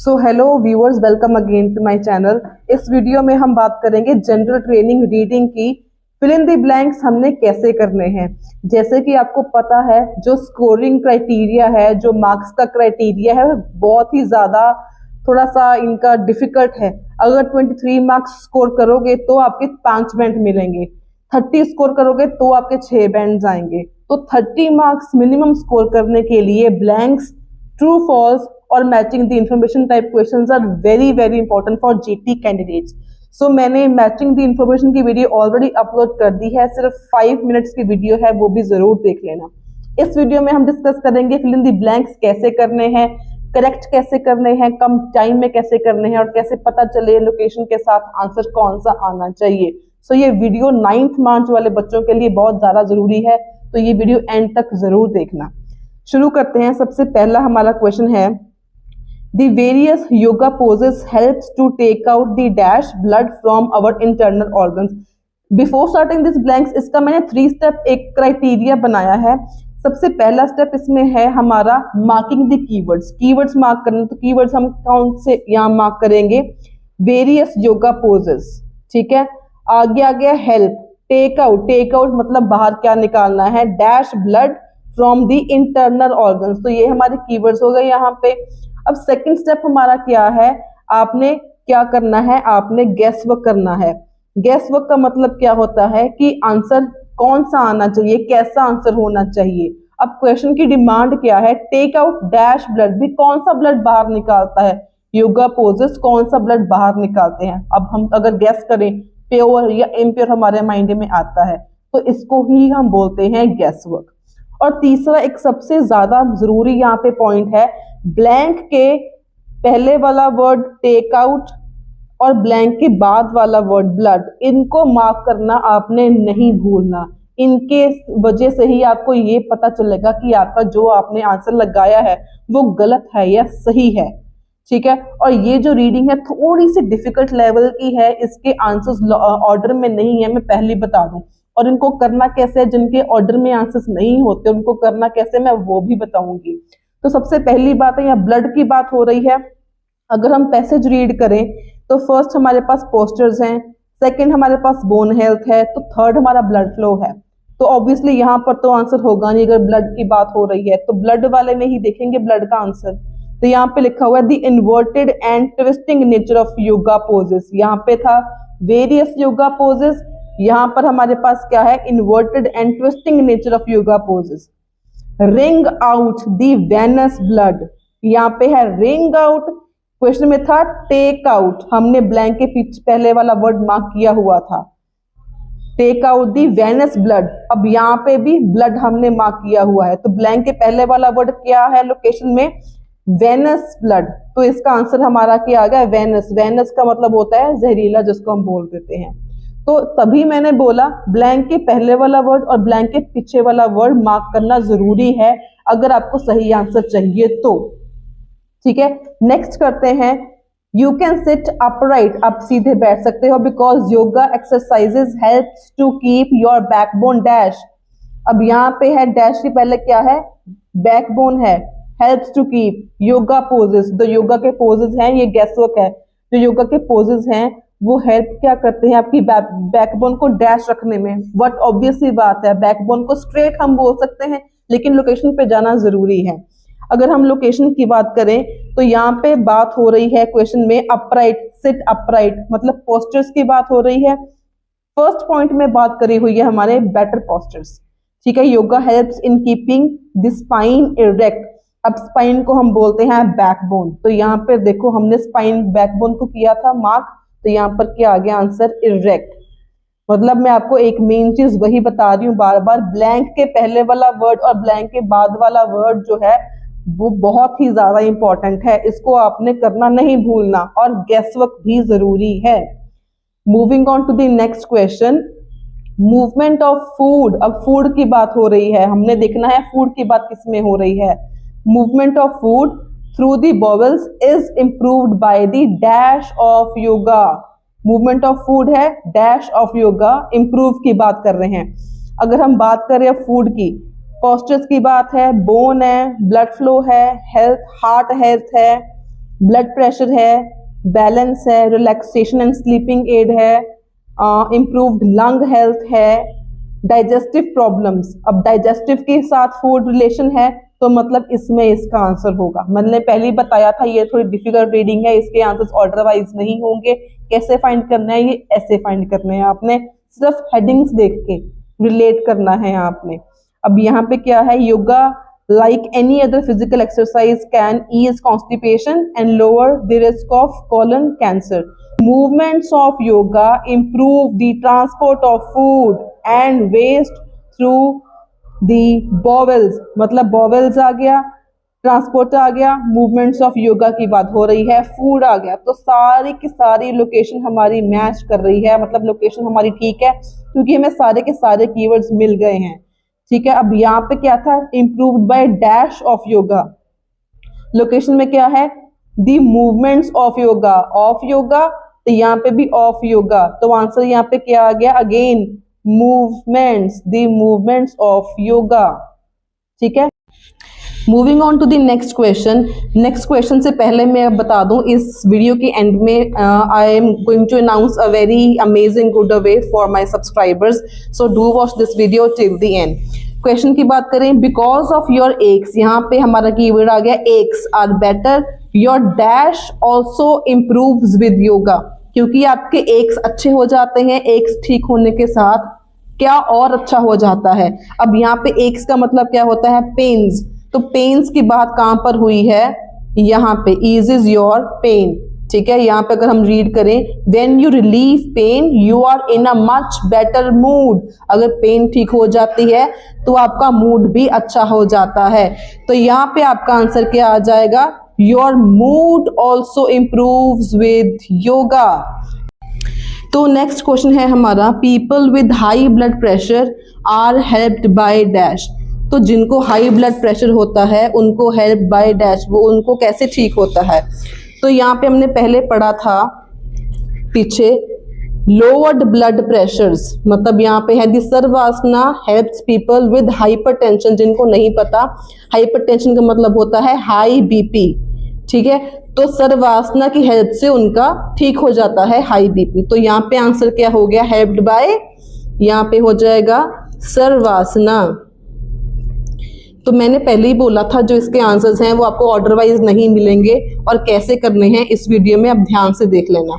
So hello viewers, welcome again to my channel. इस video में हम बात करेंगे जनरल ट्रेनिंग रीडिंग की। फिल इन द ब्लैंक्स हमने कैसे करने हैं। जैसे कि आपको पता है, जो स्कोरिंग क्राइटेरिया है, जो मार्क्स का क्राइटेरिया है, बहुत ही ज्यादा थोड़ा सा इनका डिफिकल्ट है। अगर 23 मार्क्स स्कोर करोगे तो आपके 5 बैंड मिलेंगे, 30 स्कोर करोगे तो आपके 6 बैंड आएंगे। तो 30 मार्क्स मिनिमम स्कोर करने के लिए ब्लैंक्स, ट्रू फॉल्स और matching the information type questions are very very important for GT candidates. So मैंने मैचिंग द इंफॉर्मेशन की वीडियो ऑलरेडी अपलोड कर दी है, सिर्फ 5 मिनट्स की वीडियो है, वो भी जरूर देख लेना। इस वीडियो में हम डिस्कस करेंगे फिल इन द ब्लैंक्स कैसे करने हैं, करेक्ट कैसे करने हैं, कम टाइम में कैसे करने हैं और कैसे पता चले लोकेशन के साथ आंसर कौन सा आना चाहिए। सो ये वीडियो 9th मार्च वाले बच्चों के लिए बहुत ज्यादा जरूरी है, तो ये वीडियो एंड तक जरूर देखना। शुरू करते हैं। सबसे पहला हमारा क्वेश्चन है, The various yoga poses helps to take out the dash blood from our internal organs. Before starting this blanks, इसका मैंने 3 स्टेप एक क्राइटेरिया बनाया है। सबसे पहला स्टेप इसमें है हमारा marking the keywords. Keywords mark करना, तो कीवर्ड्स हम कौन से यहाँ मार्क करेंगे, वेरियस योगा पोजेस। ठीक है, आगे आ गया हेल्प, टेक आउट मतलब बाहर क्या निकालना है, dash blood from the internal organs. तो ये हमारे कीवर्ड्स हो गए यहाँ पे। अब सेकंड स्टेप हमारा क्या है, आपने क्या करना है, आपने गैस वर्क करना है। गैस वर्क का मतलब क्या होता है कि आंसर कौन सा आना चाहिए, कैसा आंसर होना चाहिए। अब क्वेश्चन की डिमांड क्या है, टेक आउट डैश ब्लड, भी कौन सा ब्लड बाहर निकालता है, योगा पोजेस कौन सा ब्लड बाहर निकालते हैं। अब हम अगर गैस करें प्योर या इम्प्योर हमारे माइंड में आता है, तो इसको ही हम बोलते हैं गैस वर्क। और तीसरा एक सबसे ज्यादा जरूरी यहाँ पे पॉइंट है, ब्लैंक के पहले वाला वर्ड टेक आउट और ब्लैंक के बाद वाला वर्ड ब्लड, इनको मार्क करना आपने नहीं भूलना। इनके वजह से ही आपको ये पता चलेगा कि आपका जो आपने आंसर लगाया है वो गलत है या सही है। ठीक है, और ये जो रीडिंग है थोड़ी सी डिफिकल्ट लेवल की है, इसके आंसर्स ऑर्डर में नहीं है, मैं पहले बता दूं। और इनको करना कैसे है, जिनके ऑर्डर में आंसर्स नहीं होते उनको करना कैसे, मैं वो भी बताऊंगी। तो सबसे पहली बात है, यहाँ ब्लड की बात हो रही है। अगर हम पैसेज रीड करें तो फर्स्ट हमारे पास पोस्टर्स हैं, सेकंड हमारे पास बोन हेल्थ है, तो थर्ड हमारा ब्लड फ्लो है। तो ऑब्वियसली यहाँ पर तो आंसर होगा नहीं, अगर ब्लड की बात हो रही है तो ब्लड वाले में ही देखेंगे ब्लड का आंसर। तो यहाँ पे लिखा हुआ है the inverted and twisting nature of yoga poses, यहाँ पे था वेरियस योगा पोजेस, यहाँ पर हमारे पास क्या है, inverted and twisting nature of yoga poses. Wring out the venous blood, यहाँ पे है रिंग आउट, क्वेश्चन में था टेक आउट, हमने ब्लैंक के पीछे पहले वाला वर्ड मार्क किया हुआ था, take out the venous blood. अब यहाँ पे भी ब्लड हमने मार्क किया हुआ है, तो ब्लैंक के पहले वाला वर्ड क्या है लोकेशन में, वेनस ब्लड। तो इसका आंसर हमारा क्या आ गया, वेनस। वेनस का मतलब होता है जहरीला, जिसको हम बोल देते हैं। तो तभी मैंने बोला ब्लैंक के पहले वाला वर्ड और ब्लैंक के पीछे वाला वर्ड मार्क करना जरूरी है अगर आपको सही आंसर चाहिए तो। ठीक है, नेक्स्ट करते हैं, यू कैन सिट अपराइट, आप सीधे बैठ सकते हो, because yoga exercises helps to keep your backbone dash. अब यहाँ पे है डैश के पहले क्या है, बैकबोन है, helps to keep yoga poses, जो योगा के पोजेस हैं, ये गैस वर्क है, जो योगा के पोजेस हैं वो हेल्प क्या करते हैं आपकी बैकबोन को डैश रखने में। बट ऑब्वियसली बात है, बैकबोन को स्ट्रेट हम बोल सकते हैं, लेकिन लोकेशन पे जाना जरूरी है। अगर हम लोकेशन की बात करें तो यहाँ पे बात हो रही है क्वेश्चन में अपराइट, सिट अपराइट, मतलब पोस्टर्स की बात हो रही है। फर्स्ट पॉइंट में बात करी हुई है हमारे बेटर पोस्टर्स। ठीक है, yoga helps in keeping the spine erect. अब स्पाइन को हम बोलते हैं बैकबोन, तो यहाँ पे देखो हमने स्पाइन बैकबोन को किया था मार्क, तो यहाँ पर क्या आ गया आंसर, इरेक्ट। मतलब मैं आपको एक मेन चीज वही बता रही हूँ बार बार, ब्लैंक के पहले वाला वर्ड और ब्लैंक के बाद वाला वर्ड जो है वो बहुत ही ज्यादा इंपॉर्टेंट है, इसको आपने करना नहीं भूलना, और गैस वर्क भी जरूरी है। Moving on to the next question, movement of food. अब फूड की बात हो रही है, हमने देखना है फूड की बात किसमें हो रही है। Movement of food through the bowels is improved by the dash of yoga. Movement of food है, डैश ऑफ योगा, इम्प्रूव की बात कर रहे हैं। अगर हम बात करें फूड की, पोस्चर्स की बात है, बोन है, ब्लड फ्लो है, हेल्थ, हार्ट हेल्थ है, ब्लड प्रेशर है, बैलेंस है, रिलैक्सेशन एंड स्लीपिंग एड है, इम्प्रूव्ड लंग हेल्थ है, डाइजेस्टिव प्रॉब्लम्स। अब डाइजेस्टिव के साथ फूड रिलेशन है तो मतलब इसमें इसका आंसर होगा। मैंने पहले ही बताया था ये थोड़ी डिफिकल्ट रीडिंग है, इसके आंसर्स ऑर्डर वाइज नहीं होंगे। कैसे फाइंड करना है, ये ऐसे फाइंड करने हैं आपने, सिर्फ हेडिंग्स देख के रिलेट करना है आपने। अब यहाँ पे क्या है, yoga like any other physical exercise can ease constipation and lower the risk of colon cancer. Movements of yoga improve the transport of food and waste through the bowels, मतलब bowels आ गया, ट्रांसपोर्ट आ गया, मूवमेंट्स ऑफ योगा की बात हो रही है, food आ गया, तो सारी की सारी लोकेशन हमारी मैच कर रही है, मतलब लोकेशन हमारी ठीक है क्योंकि हमें सारे के सारे कीवर्ड्स मिल गए हैं। ठीक है, अब यहाँ पे क्या था, improved by dash of yoga, location में क्या है, the movements of yoga, of yoga, तो यहाँ पे भी ऑफ योगा, तो आंसर यहाँ पे क्या आ गया, again movements, the movements of yoga. ठीक है, moving on to the next question. Next question से पहले मैं अब बता दूं, इस वीडियो के एंड में I am going to announce a very amazing giveaway for my subscribers, so do watch this video till the end. Question की बात करें, बिकॉज ऑफ योर एक्स, यहाँ पे हमारा कीवर्ड आ गया X are better, your dash also improves with yoga, क्योंकि आपके एक्स अच्छे हो जाते हैं, एक्स ठीक होने के साथ क्या और अच्छा हो जाता है। अब यहाँ पे एक्स का मतलब क्या होता है, पेन्स, तो पेन्स की बात कहां पर हुई है, यहाँ पे ईजेस योर पेन। ठीक है, यहाँ पे अगर हम रीड करें, when you relieve pain you are in a much better mood, अगर पेन ठीक हो जाती है तो आपका मूड भी अच्छा हो जाता है, तो यहाँ पे आपका आंसर क्या आ जाएगा, your mood also improves with yoga. तो नेक्स्ट क्वेश्चन है हमारा, people with high blood pressure are helped by dash, तो जिनको हाई ब्लड प्रेशर होता है उनको हेल्प बाय डैश, वो उनको कैसे ठीक होता है, तो यहाँ पे हमने पहले पढ़ा था पीछे, लोअर्ड ब्लड प्रेशर्स, मतलब यहाँ पे है दी सर्वासना हेल्प्स पीपल विद हाइपरटेंशन, जिनको नहीं पता हाइपरटेंशन का मतलब होता है हाई बीपी। ठीक है, तो सर्वासना की हेल्प से उनका ठीक हो जाता है हाई बीपी, तो यहाँ पे आंसर क्या हो गया, हेल्प्ड बाय, यहाँ पे हो जाएगा सर्वासना। तो मैंने पहले ही बोला था जो इसके आंसर्स हैं वो आपको ऑर्डर वाइज नहीं मिलेंगे, और कैसे करने हैं इस वीडियो में आप ध्यान से देख लेना।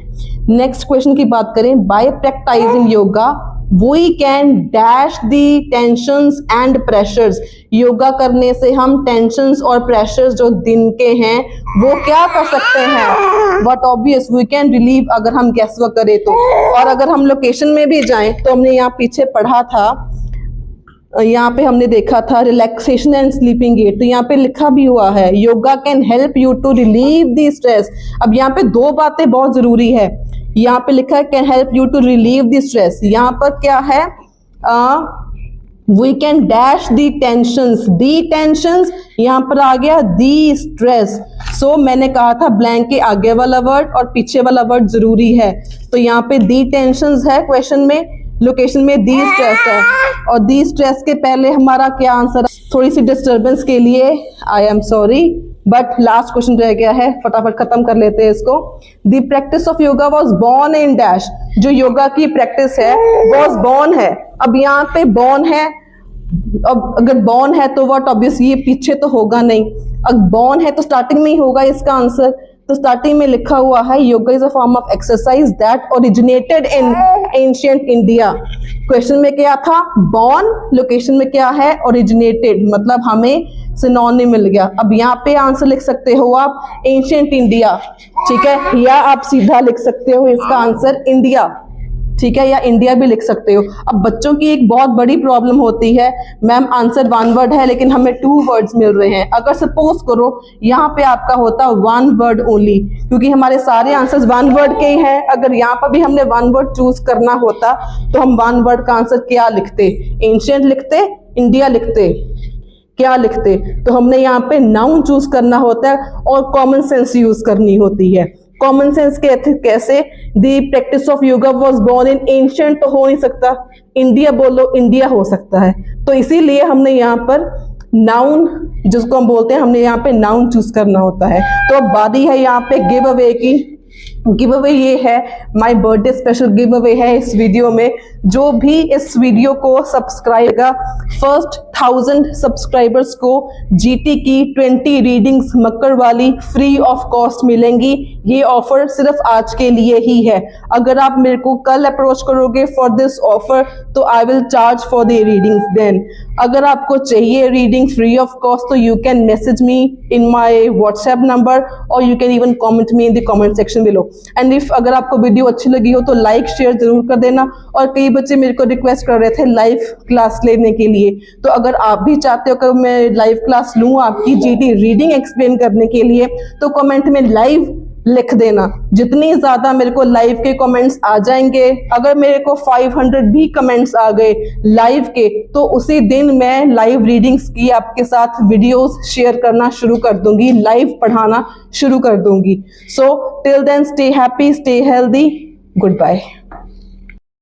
नेक्स्ट क्वेश्चन की बात करें, by practicing yoga we can dash the tensions and pressures, yoga करने से हम टेंशंस और प्रेशर्स जो दिन के हैं वो क्या कर सकते हैं, what obvious we can relieve, अगर हम गैस वर्क करें तो। और अगर हम लोकेशन में भी जाएं तो हमने यहाँ पीछे पढ़ा था, यहाँ पे हमने देखा था रिलैक्सेशन एंड स्लीपिंग एड, तो यहाँ पे लिखा भी हुआ है yoga can help you to relieve the stress. अब यहाँ पे दो बातें बहुत जरूरी है, यहाँ पे लिखा है can help you to relieve the stress, यहाँ पर क्या है, we can dash the tensions, यहाँ पर आ गया दी स्ट्रेस। सो मैंने कहा था ब्लैंक के आगे वाला वर्ड और पीछे वाला वर्ड जरूरी है, तो यहाँ पे दी टेंशंस है क्वेश्चन में, लोकेशन में दी स्ट्रेस है, और दी स्ट्रेस के पहले हमारा क्या आंसर, थोड़ी सी डिस्टर्बेंस के लिए I am sorry, but last question रह गया है, फटाफट खत्म कर लेते हैं इसको। The practice of yoga was born in dash, जो योगा की प्रैक्टिस है वॉज बॉर्न है, अब यहाँ पे बॉर्न है, अब अगर बॉर्न है तो व्हाट ऑब्वियस, ये पीछे तो होगा नहीं, अब बॉर्न है तो स्टार्टिंग में ही होगा इसका आंसर, तो स्टार्टिंग में लिखा हुआ है yoga is a form of exercise that originated in ancient India. Question में क्या था, बॉर्न, लोकेशन में क्या है, ओरिजिनेटेड, मतलब हमें सिनोनिम मिल गया। अब यहाँ पे आंसर लिख सकते हो आप एंशिएंट इंडिया, ठीक है, या आप सीधा लिख सकते हो इसका आंसर इंडिया, ठीक है, या इंडिया भी लिख सकते हो। अब बच्चों की एक बहुत बड़ी प्रॉब्लम होती है, मैम आंसर वन वर्ड है लेकिन हमें टू वर्ड्स मिल रहे हैं। अगर सपोज करो यहाँ पे आपका होता वन वर्ड ओनली, क्योंकि हमारे सारे आंसर्स वन वर्ड के ही हैं, अगर यहाँ पर भी हमने वन वर्ड चूज करना होता तो हम वन वर्ड का आंसर क्या लिखते, एंशिएंट लिखते, इंडिया लिखते, क्या लिखते, तो हमने यहाँ पे नाउन चूज करना होता है और कॉमन सेंस यूज करनी होती है। कॉमन सेंस कैसे, the practice of yoga was born in ancient तो हो नहीं सकता, इंडिया बोलो इंडिया हो सकता है, तो इसीलिए हमने यहाँ पर नाउन जिसको हम बोलते हैं, हमने यहाँ पे नाउन चूज करना होता है। तो अब बारी है यहाँ पे गिव अवे की। गिव अवे ये है, my birthday special give away है इस वीडियो में। जो भी इस वीडियो को सब्सक्राइब करेगा, फर्स्ट 1000 सब्सक्राइबर्स को जीटी की 20 रीडिंग्स मक्कर वाली फ्री ऑफ कॉस्ट मिलेंगी। ये ऑफर सिर्फ आज के लिए ही है। अगर आप मेरे को कल अप्रोच करोगे फॉर दिस ऑफर तो I will charge for the readings then. अगर आपको चाहिए रीडिंग फ्री ऑफ कॉस्ट तो you can message me in my WhatsApp number और you can even comment me in the comment section below. And if अगर आपको video अच्छी लगी हो तो लाइक शेयर जरूर कर देना। और कई बच्चे मेरे को रिक्वेस्ट कर रहे थे लाइव क्लास लेने के लिए, तो अगर आप भी चाहते हो कि मैं लाइव क्लास लूँ आपकी जीटी रीडिंग एक्सप्लेन करने के लिए तो कमेंट में लाइव लिख देना। जितनी ज्यादा मेरे को लाइव के कमेंट्स आ जाएंगे, अगर मेरे को 500 भी कमेंट्स आ गए लाइव के, तो उसी दिन मैं लाइव रीडिंग्स की आपके साथ वीडियोस शेयर करना शुरू कर दूंगी, लाइव पढ़ाना शुरू कर दूंगी। So till then stay happy, stay healthy, good bye.